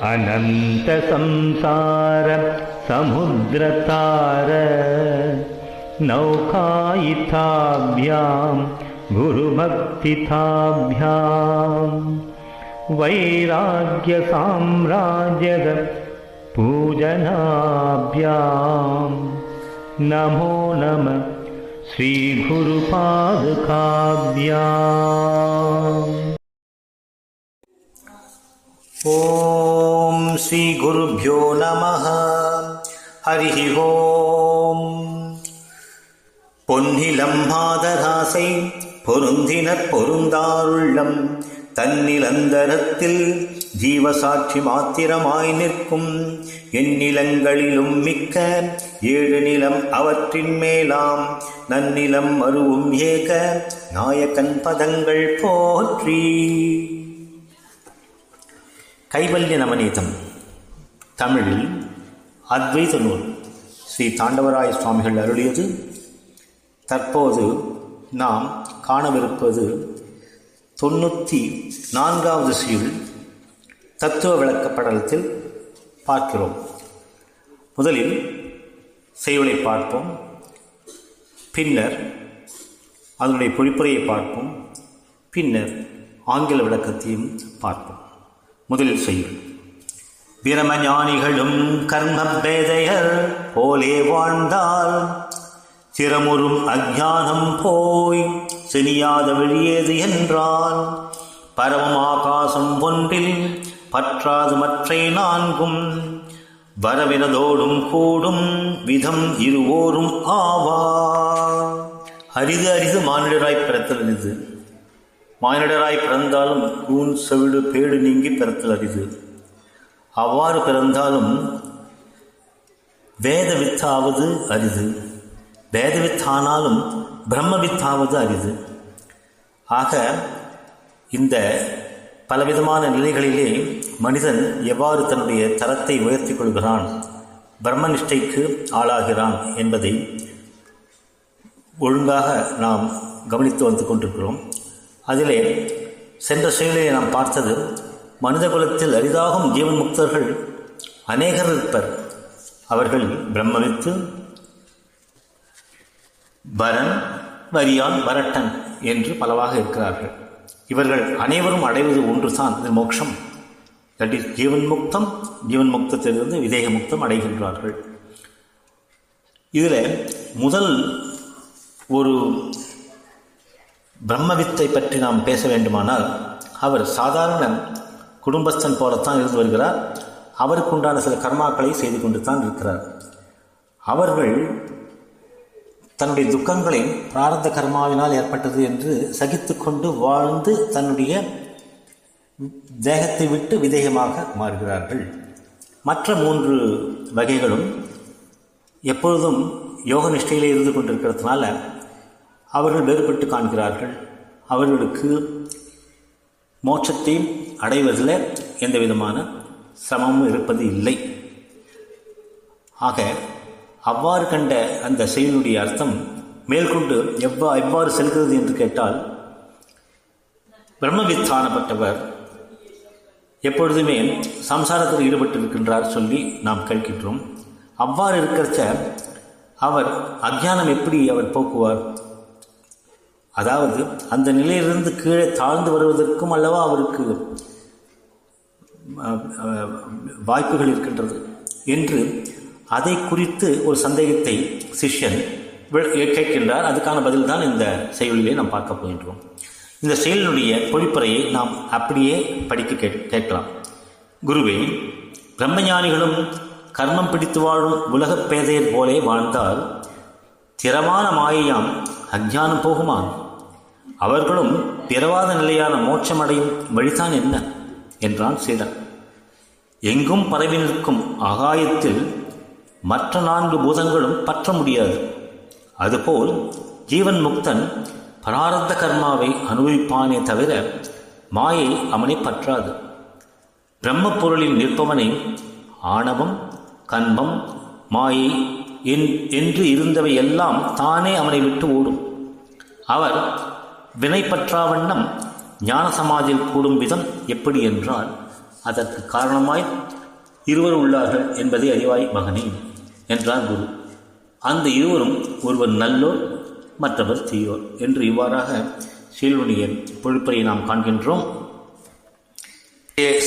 अनंत संसार समुद्रतार नौकायिताभ्यां गुरुभक्तिताभ्यां वैराग्य साम्राज्यद पूजनाभ्यां नमो नमः श्री गुरुपादुकाभ्याम्। ओम श्री गुरुभ्यो नमः। हरिः ओम। பொன்னிலம் மாதராசை பொருந்தினர் பொருந்தாருள்ளம் தன்னிலந்தரத்தில் ஜீவசாட்சி மாத்திரமாய் நிற்கும் எந்நிலங்களிலும் மிக்க ஏழு நிலம் அவற்றின் மேலாம் நன்னிலம் மருவும் ஏக நாயகன் பதங்கள் போற்றி. கைவல்ய நவநீதம் தமிழில் அத்வைத நூல் ஸ்ரீ தாண்டவராய சுவாமிகள் அருளியது. தற்போது நாம் காணவிருப்பது 94வது சீல் தத்துவ விளக்கப்படலத்தில் பார்க்கிறோம். முதலில் செய்யுளை பார்ப்போம், பின்னர் அதனுடைய பொழிப்புரையை பார்ப்போம், பின்னர் ஆங்கில விளக்கத்தையும் பார்ப்போம். முதலில் செய்யுள். பிரமஞானிகளும் கர்ம பேதையர் போலே வாழ்ந்தால் சிரமுறும் அஞ்ஞானம் போய் செனியாத வெளியேது என்றால் பரமம் ஆகாசம் ஒன்றில் பற்றாது மற்றை நான்கும் வரவினதோடும் கூடும் விதம் இருவோரும் ஆவார். அரிது அரிது மானிடராய் பிறத்தல் அரிது. மானிடராய் பிறந்தாலும் கூன் செவிடு பேடு நீங்கி பிறத்தல் அரிது. அவ்வாறு பிறந்தாலும் வேத வித்தாவது அரிது. வேதவித்தானாலும் பிரம்மவித்தாவது அரிது. ஆக இந்த பலவிதமான நிலைகளிலே மனிதன் எவ்வாறு தன்னுடைய தரத்தை உயர்த்தி கொள்கிறான், பிரம்மனிஷ்டைக்கு ஆளாகிறான் என்பதை ஒழுங்காக நாம் கவனித்து வந்து கொண்டிருக்கிறோம். அதிலே சென்ற செயலிலே நாம் பார்த்தது, மனித குலத்தில் அரிதாகும் ஜீவன் முக்தர்கள் அநேகர் இருப்பர். அவர்கள் பிரம்மவித்து, வரன், வரியான், வரட்டன் என்று பலவாக இருக்கிறார்கள். இவர்கள் அனைவரும் அடைவது ஒன்றுதான், இது மோட்சம். தட் இஸ் ஜீவன் முக்தம். ஜீவன் முக்தத்திலிருந்து விதேக முக்தம் அடைகின்றார்கள். இதில் முதல் ஒரு பிரம்மவித்தை பற்றி நாம் பேச வேண்டுமானால், அவர் சாதாரண குடும்பஸ்தன் போலத்தான் இருந்து வருகிறார். அவருக்குண்டான சில கர்மாக்களை செய்து கொண்டு தான் இருக்கிறார். அவர்கள் தன்னுடைய துக்கங்களை பிராரத்த கர்மாவினால் ஏற்பட்டது என்று சகித்து கொண்டு வாழ்ந்து தன்னுடைய தேகத்தை விட்டு விதேகமாக மாறுகிறார்கள். மற்ற 3 வகைகளும் எப்பொழுதும் யோக நிஷ்டையிலே இருந்து கொண்டிருக்கிறதுனால அவர்கள் வேறுபட்டு காண்கிறார்கள். அவர்களுக்கு மோட்சத்தை அடைவதில் எந்த விதமான சிரமமும் இருப்பது இல்லை. ஆக அவ்வாறு கண்ட அந்த செயலுடைய அர்த்தம் மேற்கொண்டு எவ்வாறு செல்கிறது என்று கேட்டால், பிரம்மவித்தானப்பட்டவர் எப்பொழுதுமே சம்சாரத்தில் ஈடுபட்டிருக்கின்றார் சொல்லி நாம் கேட்கின்றோம். அவ்வாறு இருக்கிறச்ச அவர் அஞ்ஞானம் எப்படி அவர் போக்குவார்? அதாவது அந்த நிலையிலிருந்து கீழே தாழ்ந்து வருவதற்கும் அல்லவா அவருக்கு வாய்ப்புகள் இருக்கின்றது என்று அதை குறித்து ஒரு சந்தேகத்தை சிஷ்யன் கேட்கின்றார். அதுக்கான பதில் தான் இந்த செயலிலே நாம் பார்க்க போகின்றோம். இந்த செயலினுடைய பொழிப்புரையை நாம் அப்படியே படிக்க கேட்கலாம். குருவே, பிரம்மஞானிகளும் கர்மம் பிடித்து வாழும் உலகப் பேதையர் போலே வாழ்ந்தால் திறமான மாயையாம் அஞ்ஞானம் போகுமா? அவர்களும் பிறவாத நிலையான மோட்சமடையும் வழிதான் என்ன என்றான் சீடன். எங்கும் பரவி நிற்கும் ஆகாயத்தில் மற்ற 4 பூதங்களும் பற்ற முடியாது. அதுபோல் ஜீவன் முக்தன் பிராரத்த கர்மாவை அனுபவிப்பானே தவிர மாயை அவனை பற்றாது. பிரம்ம பொருளில் நிற்பவனை ஆணவம், கன்பம், மாயை என்று இருந்தவை எல்லாம் தானே அவனை விட்டு ஓடும். அவர் வினைப்பற்றா வண்ணம் ஞான சமாதியில் கூடும் விதம் எப்படி என்றால், அதற்கு காரணமாய் இருவர் உள்ளார்கள் என்பதை அறிவாய் மகனே என்றார் குரு. அந்த இருவரும் ஒருவர் நல்லோர், மற்றவர் தீயோர் என்று இவ்வாறாக செயலுடைய பொழிப்பறை நாம் காண்கின்றோம்.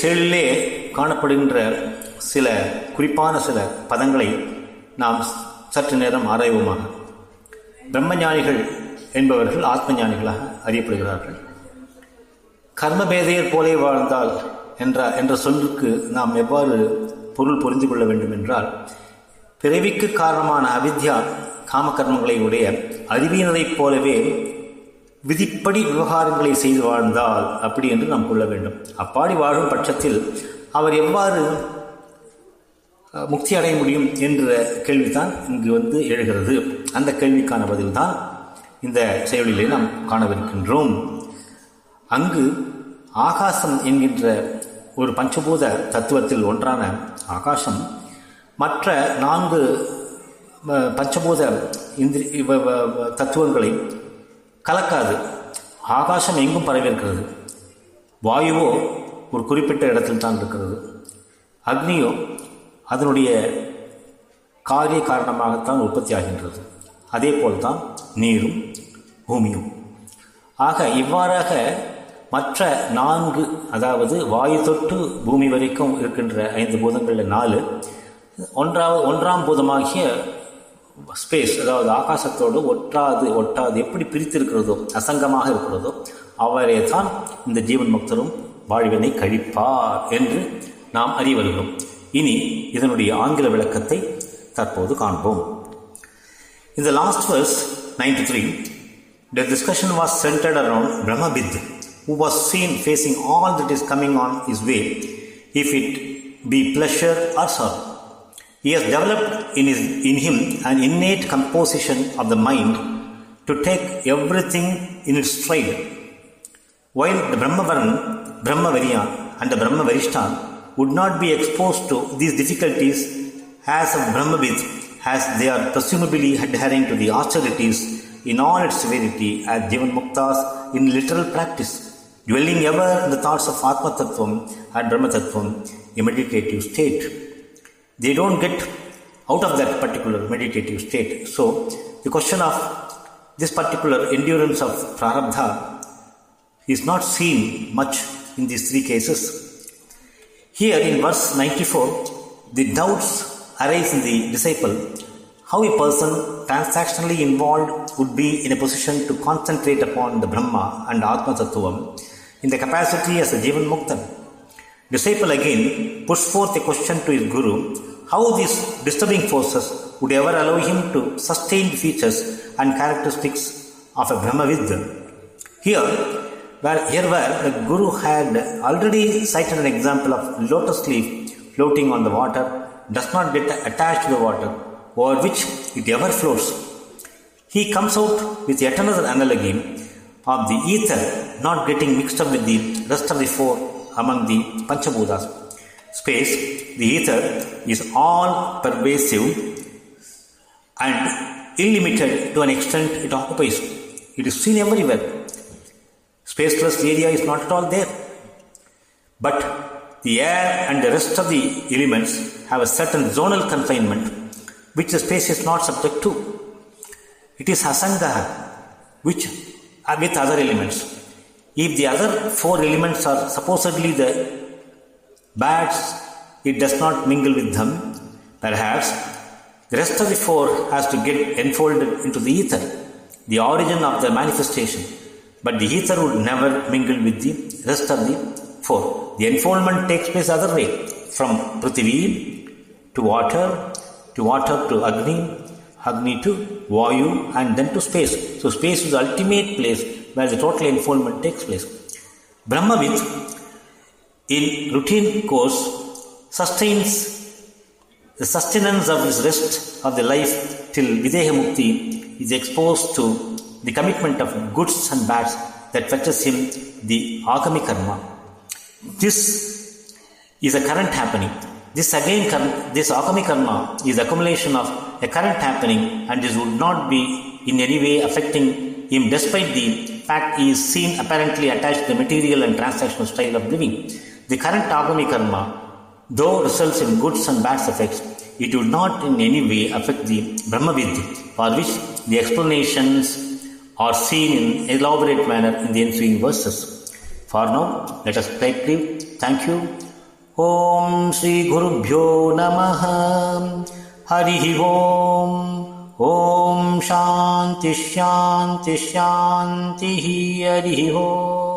செயலிலே காணப்படுகின்ற சில குறிப்பான சில பதங்களை நாம் சற்று நேரம் ஆராய்வோமாக. பிரம்மஞானிகள் என்பவர்கள் ஆத்மஞானிகளாக அறியப்படுகிறார்கள். கர்மபேதையர் போலே வாழ்ந்தால் என்ற சொல்லுக்கு நாம் எவ்வாறு பொருள் புரிந்து கொள்ள வேண்டும் என்றால், பிறவிக்கு காரணமான அவித்யா காமகர்மங்களை உடைய அறிவியனரைப் போலவே விதிப்படி விவகாரங்களை செய்து வாழ்ந்தால் அப்படி என்று நாம் கொள்ள வேண்டும். அப்பாடி வாழும் பட்சத்தில் அவர் எவ்வாறு முக்தி அடைய முடியும் என்ற கேள்விதான் இங்கு எழுகிறது. அந்த கேள்விக்கான பதில்தான் இந்த செயலிலே நாம் காணவிருக்கின்றோம். அங்கு ஆகாசம் என்கின்ற ஒரு பஞ்சபூத தத்துவத்தில் ஒன்றான ஆகாசம் மற்ற 4 பஞ்சபூத தத்துவங்களை கலக்காது. ஆகாசம் எங்கும் பரவியிருக்கிறது. வாயுவோ ஒரு குறிப்பிட்ட இடத்தில் தான் இருக்கிறது. அக்னியோ அதனுடைய காரிய காரணமாகத்தான் உற்பத்தி ஆகின்றது. அதே போல்தான் நீரும் பூமியும். ஆக இவ்வாறாக மற்ற 4, அதாவது வாயு தொட்டு பூமி வரைக்கும் இருக்கின்ற 5 பூதங்களில் 4 ஒன்றாம் பூதமாகிய ஸ்பேஸ், அதாவது ஆகாசத்தோடு ஒட்டாது எப்படி பிரித்திருக்கிறதோ, அசங்கமாக இருக்கிறதோ, அவரே தான் இந்த ஜீவன் முக்தரும் வாழ்வினை கழிப்பார் என்று நாம் அறிய வருகிறோம். இனி இதனுடைய ஆங்கில விளக்கத்தை தற்போது காண்போம். In the last verse 93, the discussion was centered around Brahmavid, who was seen facing all that is coming on his way, if it be pleasure or sorrow. He has developed in him an innate composition of the mind to take everything in its stride. While the Brahmavariyan and the Brahmavarishtan would not be exposed to these difficulties as a Brahmavid, as they are presumably adhering to the austerities in all its severity as Jivan Muktas in literal practice, dwelling ever in the thoughts of Atma Tattvam and Brahma Tattvam, a meditative state. They don't get out of that particular meditative state. So, the question of this particular endurance of Prarabdha is not seen much in these 3 cases. Here in verse 94, the doubts arise in the disciple how a person transactionally involved would be in a position to concentrate upon the Brahma and Atma Tattvam in the capacity as a Jivan Mukta. Disciple again puts forth a question to his Guru, how these disturbing forces would ever allow him to sustain the features and characteristics of a Brahmavid. Here where the Guru had already cited an example of lotus leaf floating on the water does not get attached to the water over which it ever floats. He comes out with yet another analogy of the ether not getting mixed up with the rest of the 4 among the Panchabhutas. Space, the ether, is all pervasive and illimited to an extent it occupies. It is seen everywhere. Spaceless area is not at all there. But the air and the rest of the elements have a certain zonal confinement which the space is not subject to. It is asanga with other elements. If the other 4 elements are supposedly the bads, it does not mingle with them. Perhaps the rest of the 4 has to get enfolded into the ether, the origin of the manifestation. But the ether would never mingle with the rest of the 4. The enfoldment takes place other way, from Prithvi to water to Agni, Agni to Vayu, and then to space. So space is the ultimate place where the total enfoldment takes place. Brahmavid, in routine course, sustains the sustenance of his rest of the life till Videha Mukti is exposed to the commitment of goods and bads that fetches him the Agami Karma. This is a current happening. This Agami Karma is the accumulation of a current happening, and this would not be in any way affecting him despite the fact he is seen apparently attached to the material and transactional style of living. The current agami karma, though results in goods and bad effects, it would not in any way affect the Brahmavid, for which the explanations are seen in elaborate manner in the ensuing verses. For now, let us take leave. Thank you. Om Shri Gurubhyo Namaha. Harihi Om. Om Shanti Shanti Shanti. Harihi Om.